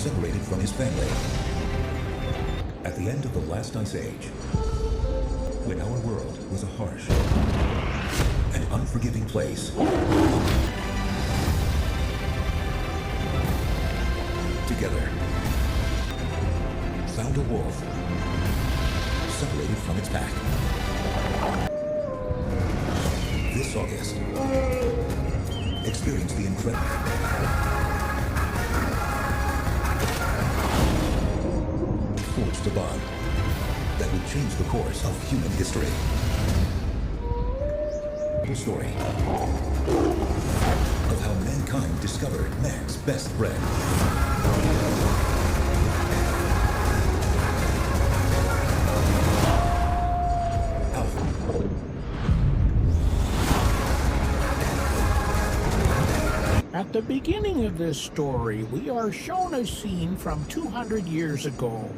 separated from his family. At the end of the last ice age, when our world was a harsh and unforgiving place, together, found a wolf separated from its pack. This August, experience the incredible forged a bond that would change the course of human history. The story of how mankind discovered man's best friend. At the beginning of this story, we are shown a scene from 200 years ago,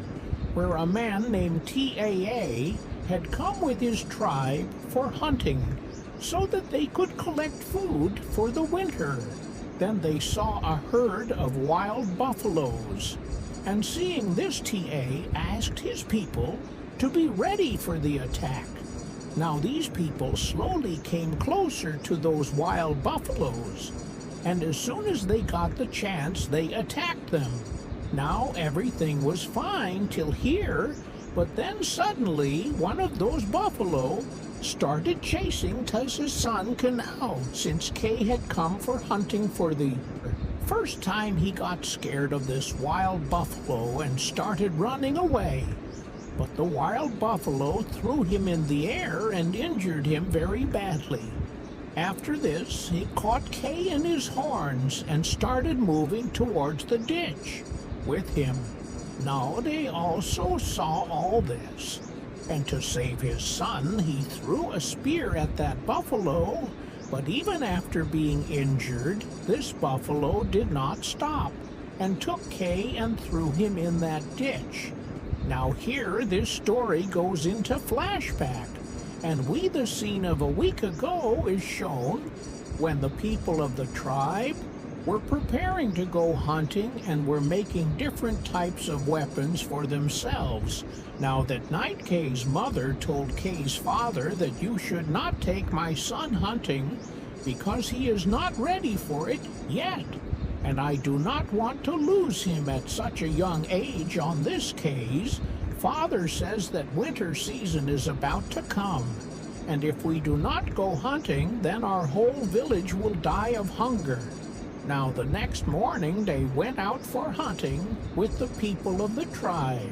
where a man named TAA had come with his tribe for hunting, so that they could collect food for the winter. Then they saw a herd of wild buffaloes, and seeing this, TA asked his people to be ready for the attack. Now these people slowly came closer to those wild buffaloes, and as soon as they got the chance, they attacked them. Now everything was fine till here, but then suddenly one of those buffalo started chasing Tessa's son Canal, since Kay had come for hunting for the first time. He got scared of this wild buffalo and started running away. But the wild buffalo threw him in the air and injured him very badly. After this, he caught Kay in his horns and started moving towards the ditch with him. Now they also saw all this, and to save his son, he threw a spear at that buffalo, but even after being injured, this buffalo did not stop, and took Kay and threw him in that ditch. Now here, this story goes into flashback, and the scene of a week ago is shown when the people of the tribe were preparing to go hunting and were making different types of weapons for themselves. Now that night, Kay's mother told Kay's father that you should not take my son hunting because he is not ready for it yet, and I do not want to lose him at such a young age on this case. Father says that winter season is about to come, and if we do not go hunting, then our whole village will die of hunger. Now the next morning they went out for hunting with the people of the tribe,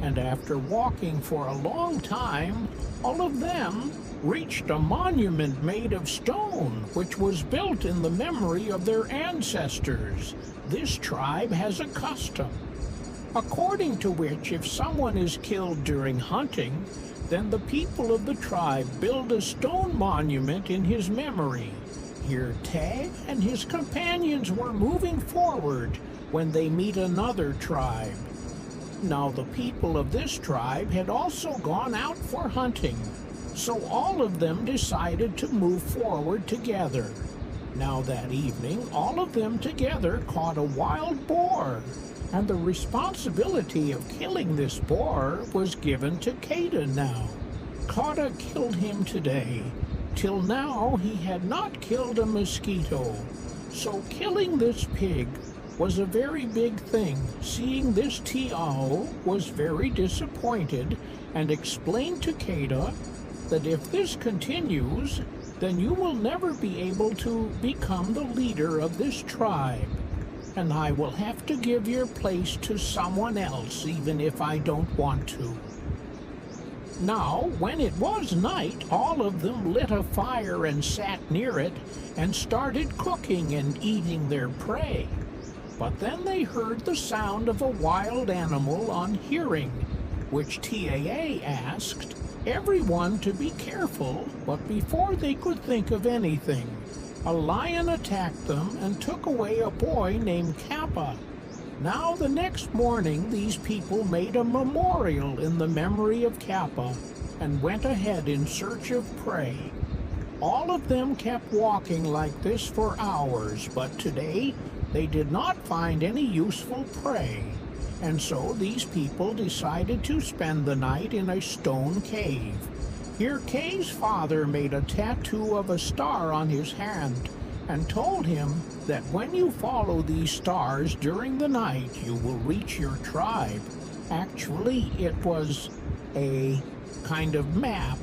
and after walking for a long time, all of them reached a monument made of stone, which was built in the memory of their ancestors. This tribe has a custom, according to which if someone is killed during hunting, then the people of the tribe build a stone monument in his memory. Here Tag and his companions were moving forward when they meet another tribe. Now the people of this tribe had also gone out for hunting, so all of them decided to move forward together. Now that evening, all of them together caught a wild boar, and the responsibility of killing this boar was given to Keda now. Keda killed him today. Till now he had not killed a mosquito, so killing this pig was a very big thing. Seeing this, Tiao was very disappointed and explained to Keda that if this continues, then you will never be able to become the leader of this tribe, and I will have to give your place to someone else even if I don't want to. Now, when it was night, all of them lit a fire and sat near it and started cooking and eating their prey. But then they heard the sound of a wild animal on hearing, which TAA asked everyone to be careful, but before they could think of anything, a lion attacked them and took away a boy named Kappa. Now the next morning, these people made a memorial in the memory of Kappa and went ahead in search of prey. All of them kept walking like this for hours, but today they did not find any useful prey. And so these people decided to spend the night in a stone cave. Here Kay's father made a tattoo of a star on his hand and told him that when you follow these stars during the night, you will reach your tribe. Actually, it was a kind of map,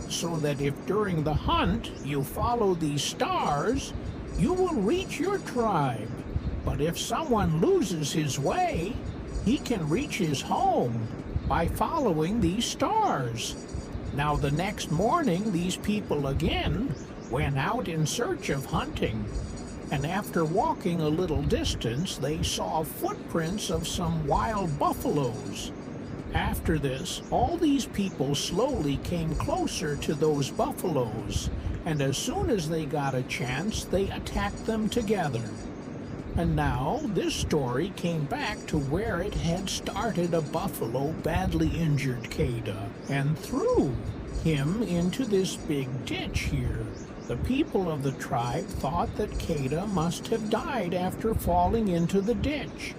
so that if during the hunt you follow these stars, you will reach your tribe. But if someone loses his way, he can reach his home by following these stars. Now the next morning, these people again went out in search of hunting, and after walking a little distance, they saw footprints of some wild buffaloes. After this, all these people slowly came closer to those buffaloes, and as soon as they got a chance, they attacked them together. And now this story came back to where it had started. A buffalo badly injured Keda and threw him into this big ditch here. The people of the tribe thought that Keda must have died after falling into the ditch.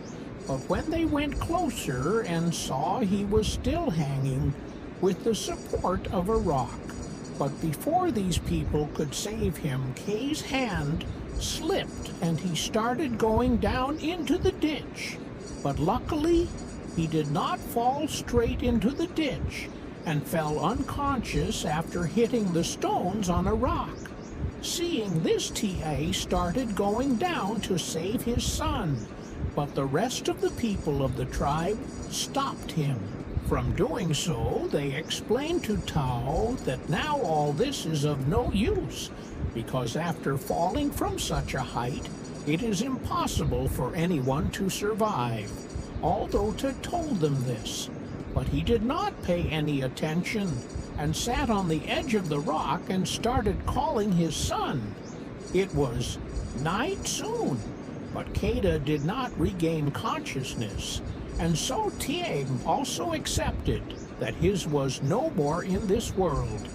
But when they went closer and saw he was still hanging with the support of a rock. But before these people could save him, Kay's hand slipped and he started going down into the ditch. But luckily, he did not fall straight into the ditch and fell unconscious after hitting the stones on a rock. Seeing this, TA started going down to save his son, but the rest of the people of the tribe stopped him. From doing so, they explained to Tao that now all this is of no use, because after falling from such a height, it is impossible for anyone to survive. Although Te told them this, but he did not pay any attention and sat on the edge of the rock and started calling his son. It was night soon, but Keda did not regain consciousness, and so Tieng also accepted that his was no more in this world.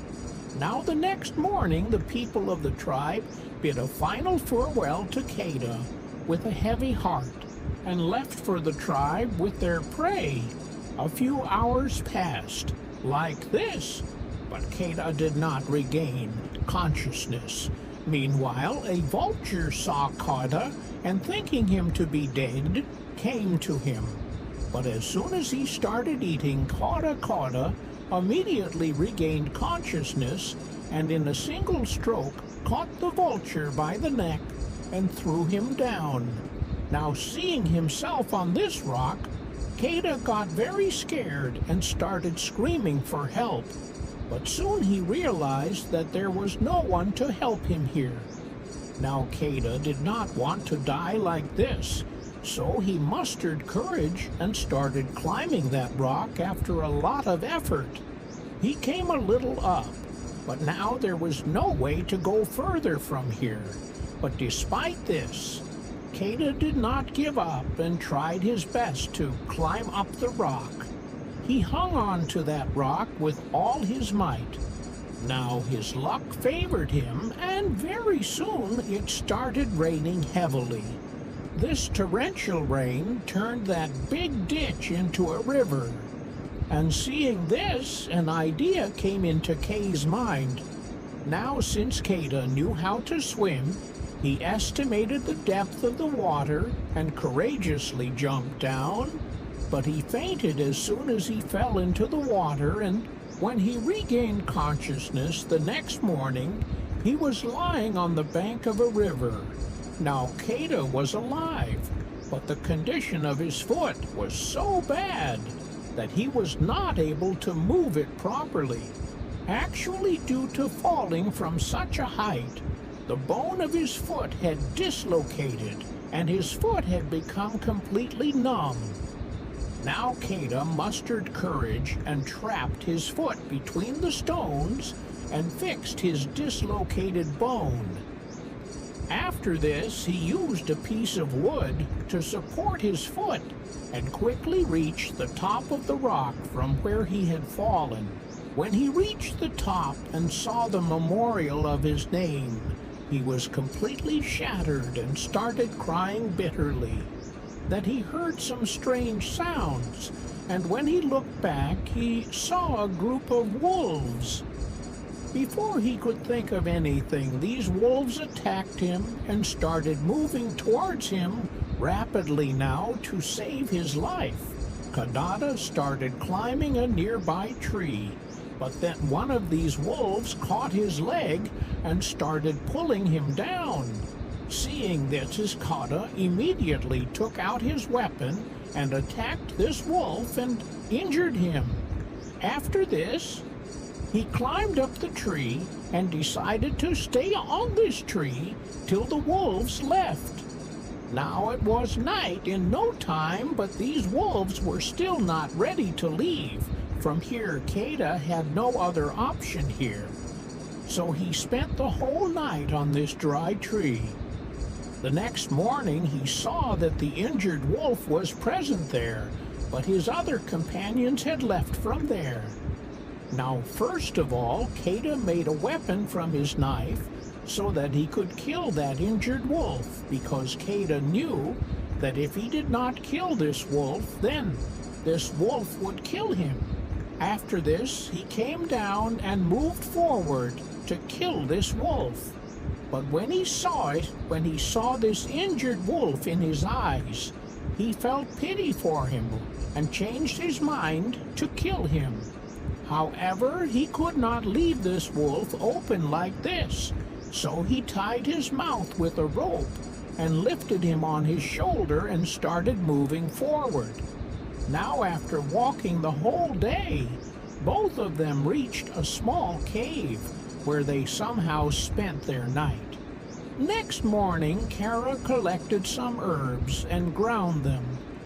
Now the next morning, the people of the tribe bid a final farewell to Keda with a heavy heart and left for the tribe with their prey. A few hours passed like this, but Keda did not regain consciousness. Meanwhile, a vulture saw Keda and, thinking him to be dead, came to him. But as soon as he started eating, Keda immediately regained consciousness and in a single stroke caught the vulture by the neck and threw him down. Now, seeing himself on this rock, Keda got very scared and started screaming for help. But soon he realized that there was no one to help him here. Now Keda did not want to die like this, so he mustered courage and started climbing that rock after a lot of effort. He came a little up, but now there was no way to go further from here. But despite this, Keda did not give up and tried his best to climb up the rock. He hung on to that rock with all his might. Now his luck favored him, and very soon it started raining heavily. This torrential rain turned that big ditch into a river. And seeing this, an idea came into Kay's mind. Now, since Keda knew how to swim, he estimated the depth of the water and courageously jumped down, but he fainted as soon as he fell into the water, and when he regained consciousness the next morning, he was lying on the bank of a river. Now Keda was alive, but the condition of his foot was so bad that he was not able to move it properly. Actually, due to falling from such a height, the bone of his foot had dislocated, and his foot had become completely numb. Now Keda mustered courage and trapped his foot between the stones and fixed his dislocated bone. After this, he used a piece of wood to support his foot, and quickly reached the top of the rock from where he had fallen. When he reached the top and saw the memorial of his name, he was completely shattered and started crying bitterly. Then he heard some strange sounds, and when he looked back, he saw a group of wolves. Before he could think of anything, these wolves attacked him and started moving towards him rapidly now to save his life. Keda started climbing a nearby tree, but then one of these wolves caught his leg and started pulling him down. Seeing this, Keda immediately took out his weapon and attacked this wolf and injured him. After this, he climbed up the tree and decided to stay on this tree till the wolves left. Now it was night in no time, but these wolves were still not ready to leave. From here, Keda had no other option here. So he spent the whole night on this dry tree. The next morning, he saw that the injured wolf was present there, but his other companions had left from there. Now, first of all, Keda made a weapon from his knife so that he could kill that injured wolf, because Keda knew that if he did not kill this wolf, then this wolf would kill him. After this, he came down and moved forward to kill this wolf. But when he saw this injured wolf in his eyes, he felt pity for him and changed his mind to kill him. However, he could not leave this wolf open like this, so he tied his mouth with a rope and lifted him on his shoulder and started moving forward. Now, after walking the whole day, both of them reached a small cave where they somehow spent their night. Next morning, Keda collected some herbs and ground them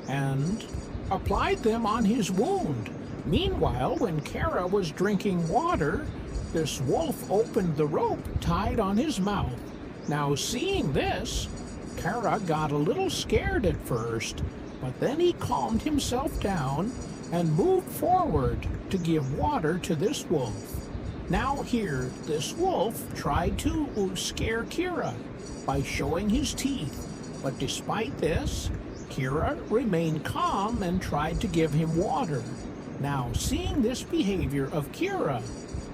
and applied them on his wound. Meanwhile, when Keda was drinking water, this wolf opened the rope tied on his mouth. Now, seeing this, Keda got a little scared at first, but then he calmed himself down and moved forward to give water to this wolf. Now here, this wolf tried to scare Keda by showing his teeth, but despite this, Keda remained calm and tried to give him water. Now, seeing this behavior of Keda,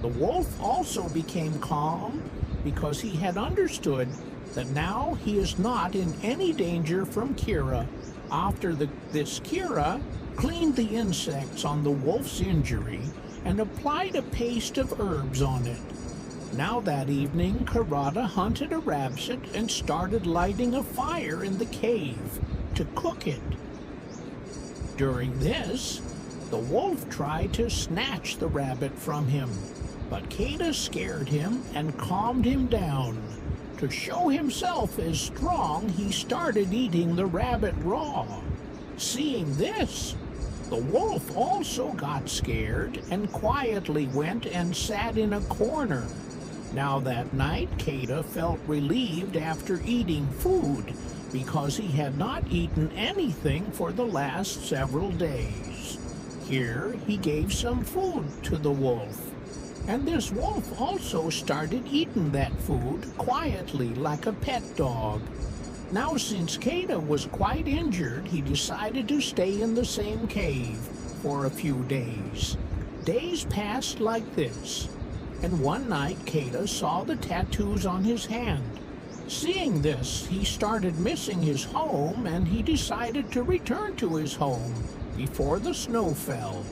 the wolf also became calm because he had understood that now he is not in any danger from Keda. After this, Keda cleaned the insects on the wolf's injury and applied a paste of herbs on it. Now that evening, Keda hunted a rabbit and started lighting a fire in the cave to cook it. During this, the wolf tried to snatch the rabbit from him, but Keda scared him and calmed him down. To show himself as strong, he started eating the rabbit raw. Seeing this, the wolf also got scared and quietly went and sat in a corner. Now that night, Keda felt relieved after eating food because he had not eaten anything for the last several days. Here, he gave some food to the wolf, and this wolf also started eating that food quietly like a pet dog. Now, since Keda was quite injured, he decided to stay in the same cave for a few days. Days passed like this, and one night Keda saw the tattoos on his hand. Seeing this, he started missing his home, and he decided to return to his home before the snow fell.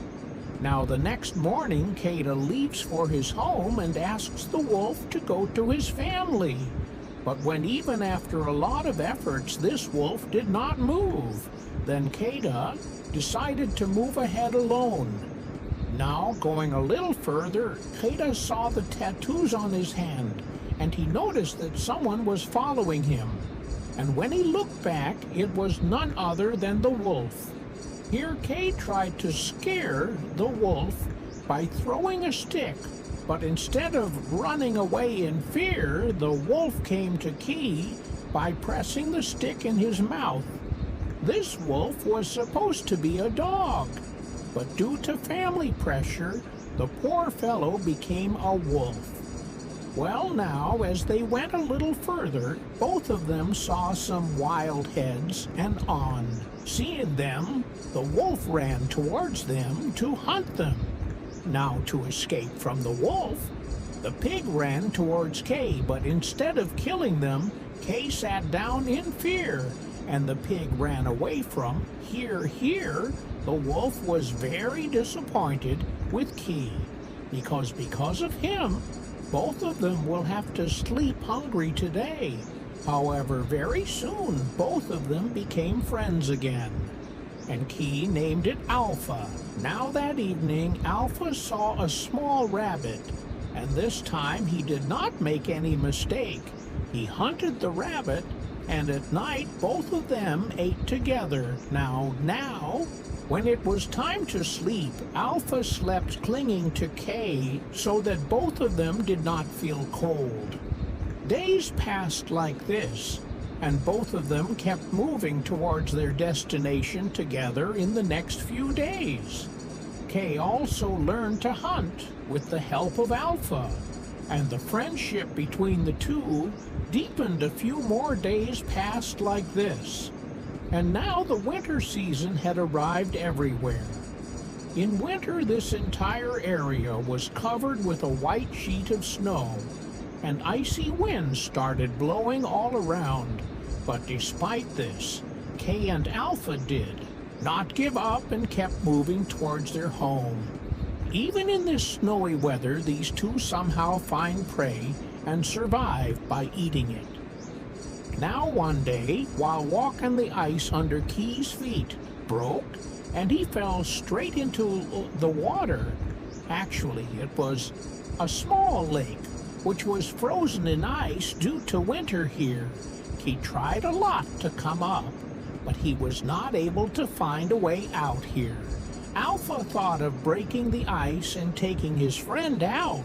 Now, the next morning, Keda leaves for his home and asks the wolf to go to his family. But when even after a lot of efforts, this wolf did not move, then Keda decided to move ahead alone. Now, going a little further, Keda saw the tattoos on his hand, and he noticed that someone was following him. And when he looked back, it was none other than the wolf. Here, Keda tried to scare the wolf by throwing a stick, but instead of running away in fear, the wolf came to Keda by pressing the stick in his mouth. This wolf was supposed to be a dog, but due to family pressure, the poor fellow became a wolf. Well, now, as they went a little further, both of them saw some wild heads and on. Seeing them, the wolf ran towards them to hunt them. Now, to escape from the wolf, the pig ran towards Kay, but instead of killing them, Kay sat down in fear, and the pig ran away from here. The wolf was very disappointed with Kay, because of him, both of them will have to sleep hungry today. However, very soon, both of them became friends again, and Key named it Alpha. Now that evening, Alpha saw a small rabbit, and this time he did not make any mistake. He hunted the rabbit, and at night both of them ate together. Now, when it was time to sleep, Alpha slept clinging to Kay so that both of them did not feel cold. Days passed like this, and both of them kept moving towards their destination together in the next few days. Kay also learned to hunt with the help of Alpha, and the friendship between the two deepened. A few more days passed like this, and now the winter season had arrived everywhere. In winter, this entire area was covered with a white sheet of snow, and icy winds started blowing all around. But despite this, Kay and Alpha did not give up and kept moving towards their home. Even in this snowy weather, these two somehow find prey and survive by eating it. Now one day, while walking, the ice under Key's feet broke, and he fell straight into the water. Actually, it was a small lake, which was frozen in ice due to winter here. He tried a lot to come up, but he was not able to find a way out here. Alpha thought of breaking the ice and taking his friend out,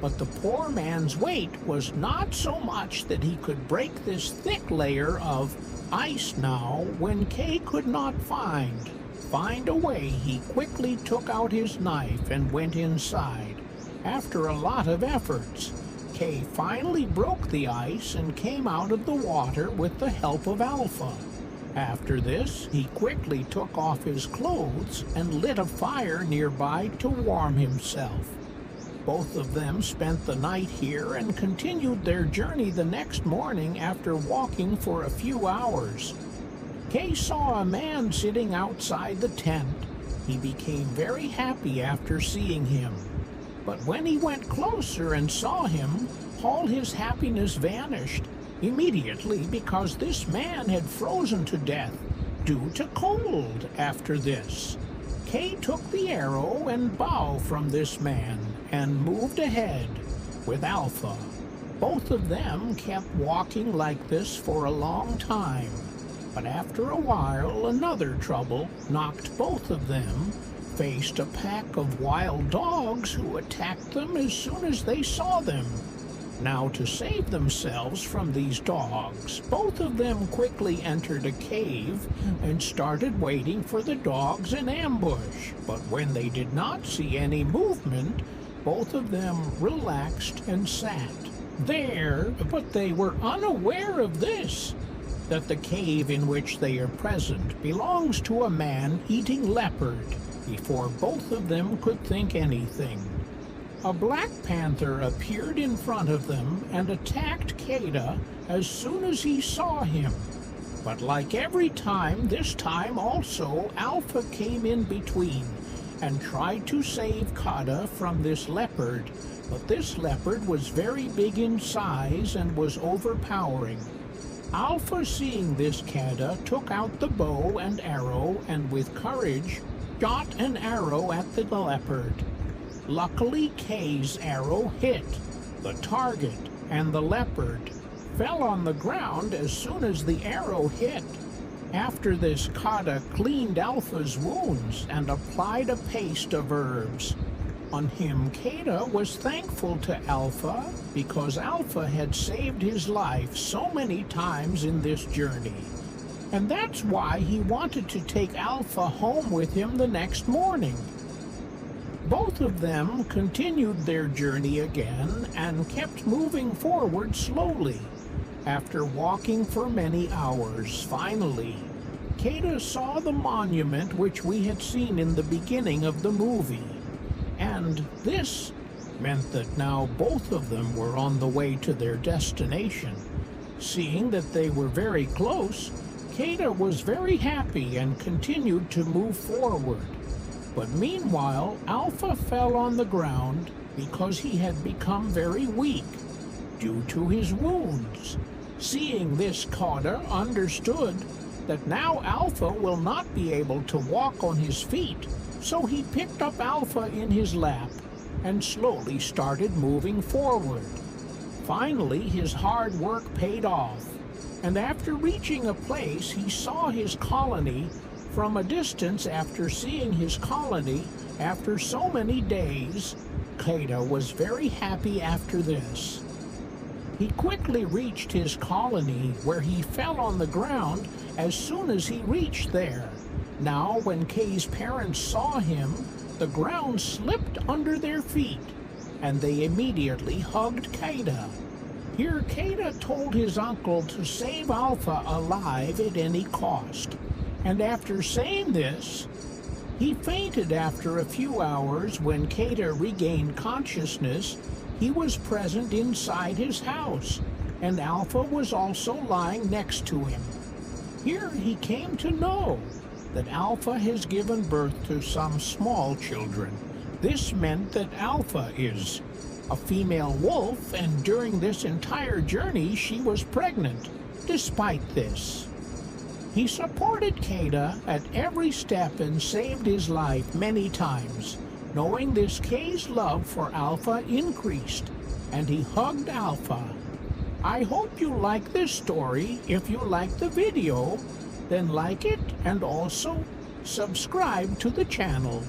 but the poor man's weight was not so much that he could break this thick layer of ice. Now, when Kay could not find a way, he quickly took out his knife and went inside. After a lot of efforts, Kay finally broke the ice and came out of the water with the help of Alpha. After this, he quickly took off his clothes and lit a fire nearby to warm himself. Both of them spent the night here and continued their journey the next morning after walking for a few hours. Kay saw a man sitting outside the tent. He became very happy after seeing him. But when he went closer and saw him, all his happiness vanished immediately, because this man had frozen to death due to cold. After this, Kay took the arrow and bow from this man and moved ahead with Alpha. Both of them kept walking like this for a long time, but after a while another trouble knocked both of them. Faced a pack of wild dogs who attacked them as soon as they saw them. Now, to save themselves from these dogs, both of them quickly entered a cave and started waiting for the dogs in ambush. But when they did not see any movement, both of them relaxed and sat there. But they were unaware of this, that the cave in which they are present belongs to a man-eating leopard. Before both of them could think anything, a black panther appeared in front of them and attacked Keda as soon as he saw him. But like every time, this time also Alpha came in between and tried to save Keda from this leopard. But this leopard was very big in size and was overpowering. Alpha, seeing this, Keda took out the bow and arrow and with courage shot an arrow at the leopard. Luckily, Kay's arrow hit the target, and the leopard fell on the ground as soon as the arrow hit. After this, Keda cleaned Alpha's wounds and applied a paste of herbs on him. Keda was thankful to Alpha because Alpha had saved his life so many times in this journey. And that's why he wanted to take Alpha home with him the next morning. Both of them continued their journey again and kept moving forward slowly. After walking for many hours, finally, Keda saw the monument which we had seen in the beginning of the movie. And this meant that now both of them were on the way to their destination. Seeing that they were very close, Keda was very happy and continued to move forward. But meanwhile, Alpha fell on the ground because he had become very weak due to his wounds. Seeing this, Keda understood that now Alpha will not be able to walk on his feet, so he picked up Alpha in his lap and slowly started moving forward. Finally, his hard work paid off, and after reaching a place, he saw his colony from a distance. After seeing his colony after so many days, Keda was very happy after this. He quickly reached his colony, where he fell on the ground as soon as he reached there. Now, when Kay's parents saw him, the ground slipped under their feet, and they immediately hugged Keda. Here, Keda told his uncle to save Alpha alive at any cost. And after saying this, he fainted after a few hours. When Keda regained consciousness, he was present inside his house, and Alpha was also lying next to him. Here he came to know that Alpha has given birth to some small children. This meant that Alpha is a female wolf, and during this entire journey she was pregnant. Despite this, he supported Keda at every step and saved his life many times. Knowing this, Kay's love for Alpha increased, and he hugged Alpha. I hope you like this story. If you like the video, then like it and also subscribe to the channel.